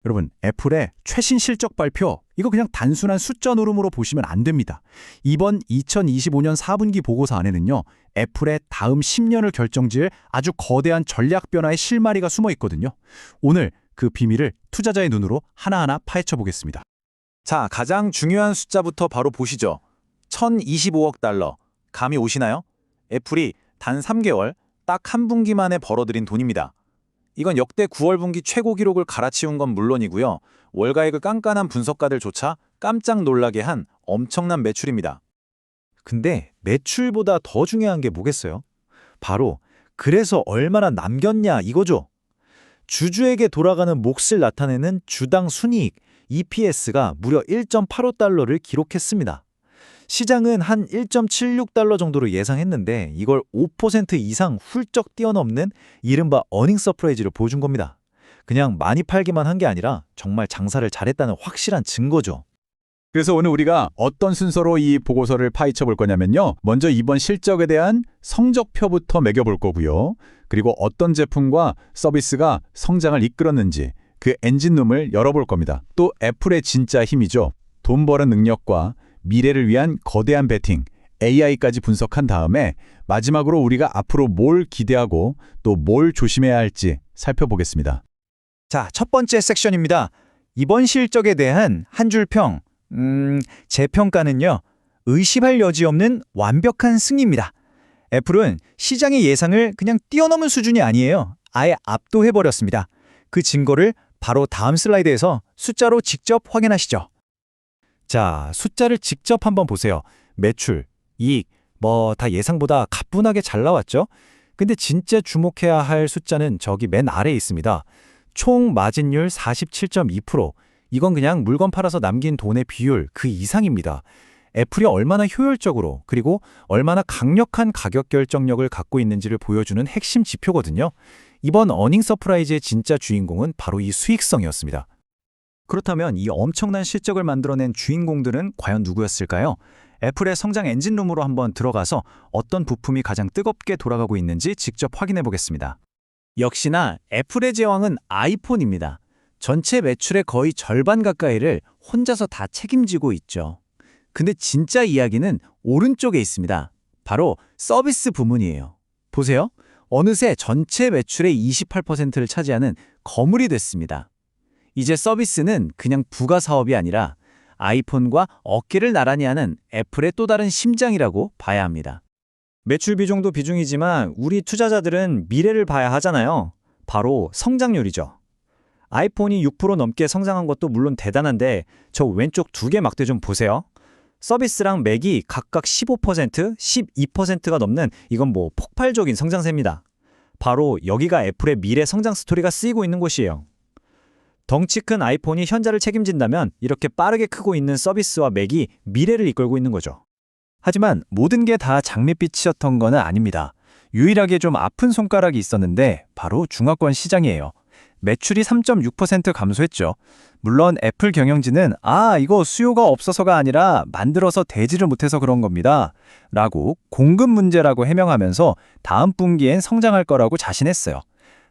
여러분, 애플의 최신 실적 발표, 이거 그냥 단순한 숫자 노름으로 보시면 안 됩니다. 이번 2025년 4분기 보고서 안에는요, 애플의 다음 10년을 결정지을 아주 거대한 전략 변화의 실마리가 숨어 있거든요. 오늘 그 비밀을 투자자의 눈으로 하나하나 파헤쳐 보겠습니다. 자, 가장 중요한 숫자부터 바로 보시죠. 1025억 달러. 감이 오시나요? 애플이 단 3개월, 딱 한 분기 만에 벌어들인 돈입니다. 이건 역대 9월 분기 최고 기록을 갈아치운 건 물론이고요. 월가액을 깐깐한 분석가들조차 깜짝 놀라게 한 엄청난 매출입니다. 근데 매출보다 더 중요한 게 뭐겠어요? 바로 그래서 얼마나 남겼냐 이거죠. 주주에게 돌아가는 몫을 나타내는 주당 순이익 EPS가 무려 1.85달러를 기록했습니다. 시장은 한 1.76달러 정도로 예상했는데 이걸 5% 이상 훌쩍 뛰어넘는 이른바 어닝 서프라이즈를 보여준 겁니다. 그냥 많이 팔기만 한 게 아니라 정말 장사를 잘했다는 확실한 증거죠. 그래서 오늘 우리가 어떤 순서로 이 보고서를 파헤쳐 볼 거냐면요. 먼저 이번 실적에 대한 성적표부터 매겨볼 거고요. 그리고 어떤 제품과 서비스가 성장을 이끌었는지 그 엔진룸을 열어볼 겁니다. 또 애플의 진짜 힘이죠. 돈 버는 능력과 미래를 위한 거대한 베팅, AI까지 분석한 다음에 마지막으로 우리가 앞으로 뭘 기대하고 또 뭘 조심해야 할지 살펴보겠습니다. 자, 첫 번째 섹션입니다. 이번 실적에 대한 한 줄 평. 제 평가는요. 의심할 여지 없는 완벽한 승리입니다. 애플은 시장의 예상을 그냥 뛰어넘은 수준이 아니에요. 아예 압도해버렸습니다. 그 증거를 바로 다음 슬라이드에서 숫자로 직접 확인하시죠. 자, 숫자를 직접 한번 보세요. 매출, 이익, 다 예상보다 가뿐하게 잘 나왔죠? 근데 진짜 주목해야 할 숫자는 저기 맨 아래에 있습니다. 총 마진율 47.2%. 이건 그냥 물건 팔아서 남긴 돈의 비율 그 이상입니다. 애플이 얼마나 효율적으로 그리고 얼마나 강력한 가격 결정력을 갖고 있는지를 보여주는 핵심 지표거든요. 이번 어닝 서프라이즈의 진짜 주인공은 바로 이 수익성이었습니다. 그렇다면 이 엄청난 실적을 만들어낸 주인공들은 과연 누구였을까요? 애플의 성장 엔진룸으로 한번 들어가서 어떤 부품이 가장 뜨겁게 돌아가고 있는지 직접 확인해 보겠습니다. 역시나 애플의 제왕은 아이폰입니다. 전체 매출의 거의 절반 가까이를 혼자서 다 책임지고 있죠. 근데 진짜 이야기는 오른쪽에 있습니다. 바로 서비스 부문이에요. 보세요. 어느새 전체 매출의 28%를 차지하는 거물이 됐습니다. 이제 서비스는 그냥 부가 사업이 아니라 아이폰과 어깨를 나란히 하는 애플의 또 다른 심장이라고 봐야 합니다. 매출 비중도 비중이지만 우리 투자자들은 미래를 봐야 하잖아요. 바로 성장률이죠. 아이폰이 6% 넘게 성장한 것도 물론 대단한데 저 왼쪽 두 개 막대 좀 보세요. 서비스랑 맥이 각각 15%, 12%가 넘는 이건 폭발적인 성장세입니다. 바로 여기가 애플의 미래 성장 스토리가 쓰이고 있는 곳이에요. 덩치 큰 아이폰이 현자를 책임진다면 이렇게 빠르게 크고 있는 서비스와 맥이 미래를 이끌고 있는 거죠. 하지만 모든 게 다 장밋빛이었던 건 아닙니다. 유일하게 좀 아픈 손가락이 있었는데 바로 중화권 시장이에요. 매출이 3.6% 감소했죠. 물론 애플 경영진은 이거 수요가 없어서가 아니라 만들어서 대지를 못해서 그런 겁니다. 라고 공급 문제라고 해명하면서 다음 분기엔 성장할 거라고 자신했어요.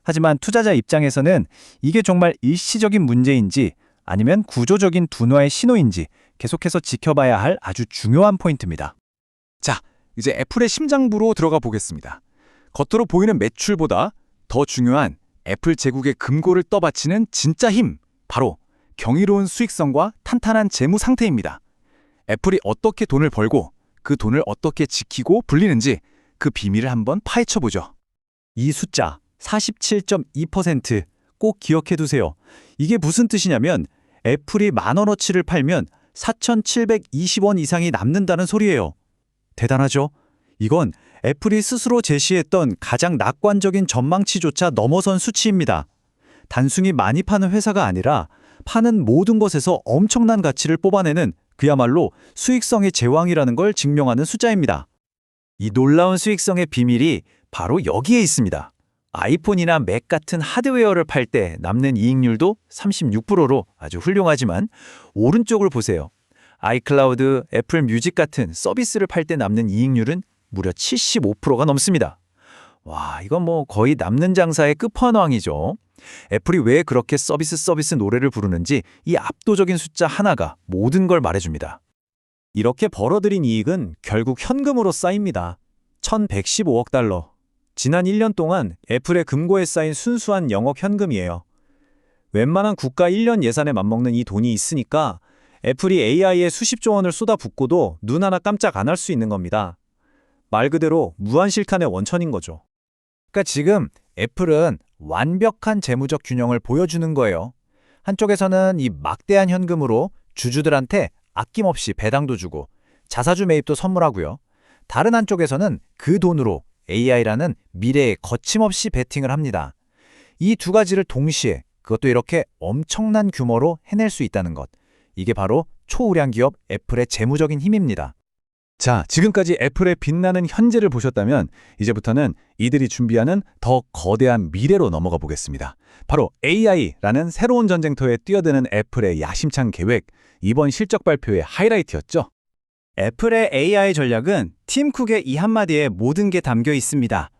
하지만 투자자 입장에서는 이게 정말 일시적인 문제인지 아니면 구조적인 둔화의 신호인지 계속해서 지켜봐야 할 아주 중요한 포인트입니다. 자, 이제 애플의 심장부로 들어가 보겠습니다. 겉으로 보이는 매출보다 더 중요한 애플 제국의 금고를 떠받치는 진짜 힘, 바로 경이로운 수익성과 탄탄한 재무 상태입니다. 애플이 어떻게 돈을 벌고 그 돈을 어떻게 지키고 불리는지 그 비밀을 한번 파헤쳐보죠. 이 숫자 47.2% 꼭 기억해두세요. 이게 무슨 뜻이냐면 애플이 10,000원어치를 팔면 4,720원 이상이 남는다는 소리예요. 대단하죠? 이건 애플이 스스로 제시했던 가장 낙관적인 전망치조차 넘어선 수치입니다. 단순히 많이 파는 회사가 아니라 파는 모든 것에서 엄청난 가치를 뽑아내는 그야말로 수익성의 제왕이라는 걸 증명하는 숫자입니다. 이 놀라운 수익성의 비밀이 바로 여기에 있습니다. 아이폰이나 맥 같은 하드웨어를 팔 때 남는 이익률도 36%로 아주 훌륭하지만 오른쪽을 보세요. 아이클라우드, 애플 뮤직 같은 서비스를 팔 때 남는 이익률은 무려 75%가 넘습니다. 와, 이건 거의 남는 장사의 끝판왕이죠. 애플이 왜 그렇게 서비스 노래를 부르는지 이 압도적인 숫자 하나가 모든 걸 말해줍니다. 이렇게 벌어들인 이익은 결국 현금으로 쌓입니다. 1,115억 달러. 지난 1년 동안 애플의 금고에 쌓인 순수한 영업 현금이에요. 웬만한 국가 1년 예산에 맞먹는 이 돈이 있으니까 애플이 AI에 수십조 원을 쏟아붓고도 눈 하나 깜짝 안 할 수 있는 겁니다. 말 그대로 무한실탄의 원천인 거죠. 그러니까 지금 애플은 완벽한 재무적 균형을 보여주는 거예요. 한쪽에서는 이 막대한 현금으로 주주들한테 아낌없이 배당도 주고 자사주 매입도 선물하고요. 다른 한쪽에서는 그 돈으로 AI라는 미래에 거침없이 베팅을 합니다. 이 두 가지를 동시에 그것도 이렇게 엄청난 규모로 해낼 수 있다는 것. 이게 바로 초우량 기업 애플의 재무적인 힘입니다. 자, 지금까지 애플의 빛나는 현재를 보셨다면 이제부터는 이들이 준비하는 더 거대한 미래로 넘어가 보겠습니다. 바로 AI라는 새로운 전쟁터에 뛰어드는 애플의 야심찬 계획, 이번 실적 발표의 하이라이트였죠. 애플의 AI 전략은 팀 쿡의 이 한마디에 모든 게 담겨 있습니다.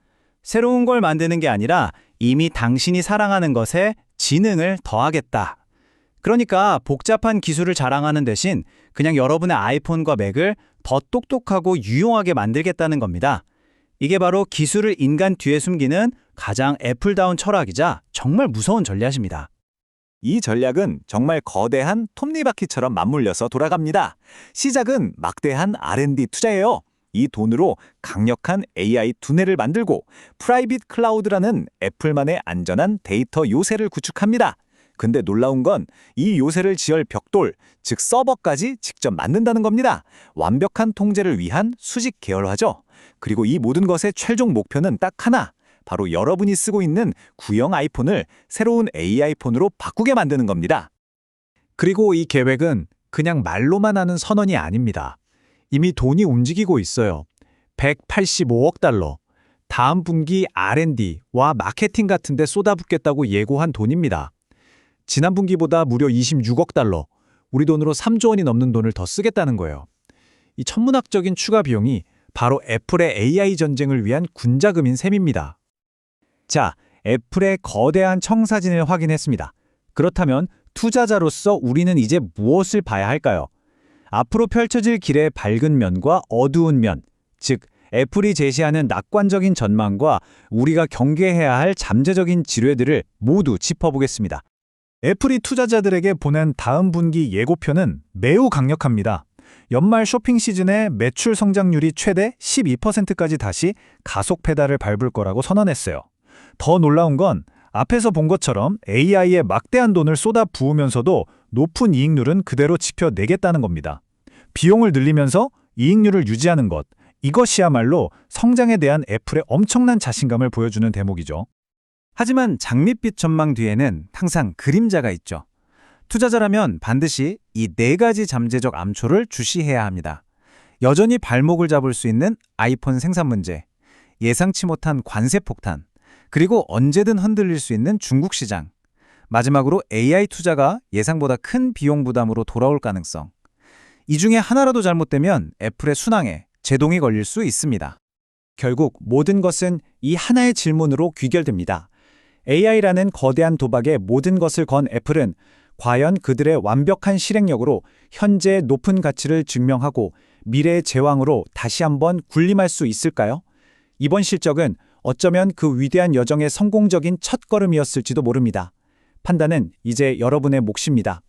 새로운 걸 만드는 게 아니라 이미 당신이 사랑하는 것에 지능을 더하겠다. 그러니까 복잡한 기술을 자랑하는 대신 그냥 여러분의 아이폰과 맥을 더 똑똑하고 유용하게 만들겠다는 겁니다. 이게 바로 기술을 인간 뒤에 숨기는 가장 애플다운 철학이자 정말 무서운 전략입니다. 이 전략은 정말 거대한 톱니바퀴처럼 맞물려서 돌아갑니다. 시작은 막대한 R&D 투자예요. 이 돈으로 강력한 AI 두뇌를 만들고 프라이빗 클라우드라는 애플만의 안전한 데이터 요새를 구축합니다. 근데 놀라운 건 이 요새를 지을 벽돌, 즉 서버까지 직접 만든다는 겁니다. 완벽한 통제를 위한 수직 계열화죠. 그리고 이 모든 것의 최종 목표는 딱 하나. 바로 여러분이 쓰고 있는 구형 아이폰을 새로운 AI 폰으로 바꾸게 만드는 겁니다. 그리고 이 계획은 그냥 말로만 하는 선언이 아닙니다. 이미 돈이 움직이고 있어요. 185억 달러. 다음 분기 R&D와 마케팅 같은 데 쏟아붓겠다고 예고한 돈입니다. 지난 분기보다 무려 26억 달러, 우리 돈으로 3조 원이 넘는 돈을 더 쓰겠다는 거예요. 이 천문학적인 추가 비용이 바로 애플의 AI 전쟁을 위한 군자금인 셈입니다. 자, 애플의 거대한 청사진을 확인했습니다. 그렇다면 투자자로서 우리는 이제 무엇을 봐야 할까요? 앞으로 펼쳐질 길의 밝은 면과 어두운 면, 즉 애플이 제시하는 낙관적인 전망과 우리가 경계해야 할 잠재적인 지뢰들을 모두 짚어보겠습니다. 애플이 투자자들에게 보낸 다음 분기 예고표는 매우 강력합니다. 연말 쇼핑 시즌에 매출 성장률이 최대 12%까지 다시 가속 페달을 밟을 거라고 선언했어요. 더 놀라운 건 앞에서 본 것처럼 AI에 막대한 돈을 쏟아 부으면서도 높은 이익률은 그대로 지켜내겠다는 겁니다. 비용을 늘리면서 이익률을 유지하는 것, 이것이야말로 성장에 대한 애플의 엄청난 자신감을 보여주는 대목이죠. 하지만 장밋빛 전망 뒤에는 항상 그림자가 있죠. 투자자라면 반드시 이 네 가지 잠재적 암초를 주시해야 합니다. 여전히 발목을 잡을 수 있는 아이폰 생산 문제, 예상치 못한 관세 폭탄, 그리고 언제든 흔들릴 수 있는 중국 시장. 마지막으로 AI 투자가 예상보다 큰 비용 부담으로 돌아올 가능성. 이 중에 하나라도 잘못되면 애플의 순항에 제동이 걸릴 수 있습니다. 결국 모든 것은 이 하나의 질문으로 귀결됩니다. AI라는 거대한 도박에 모든 것을 건 애플은 과연 그들의 완벽한 실행력으로 현재의 높은 가치를 증명하고 미래의 제왕으로 다시 한번 군림할 수 있을까요? 이번 실적은 어쩌면 그 위대한 여정의 성공적인 첫걸음이었을지도 모릅니다. 판단은 이제 여러분의 몫입니다.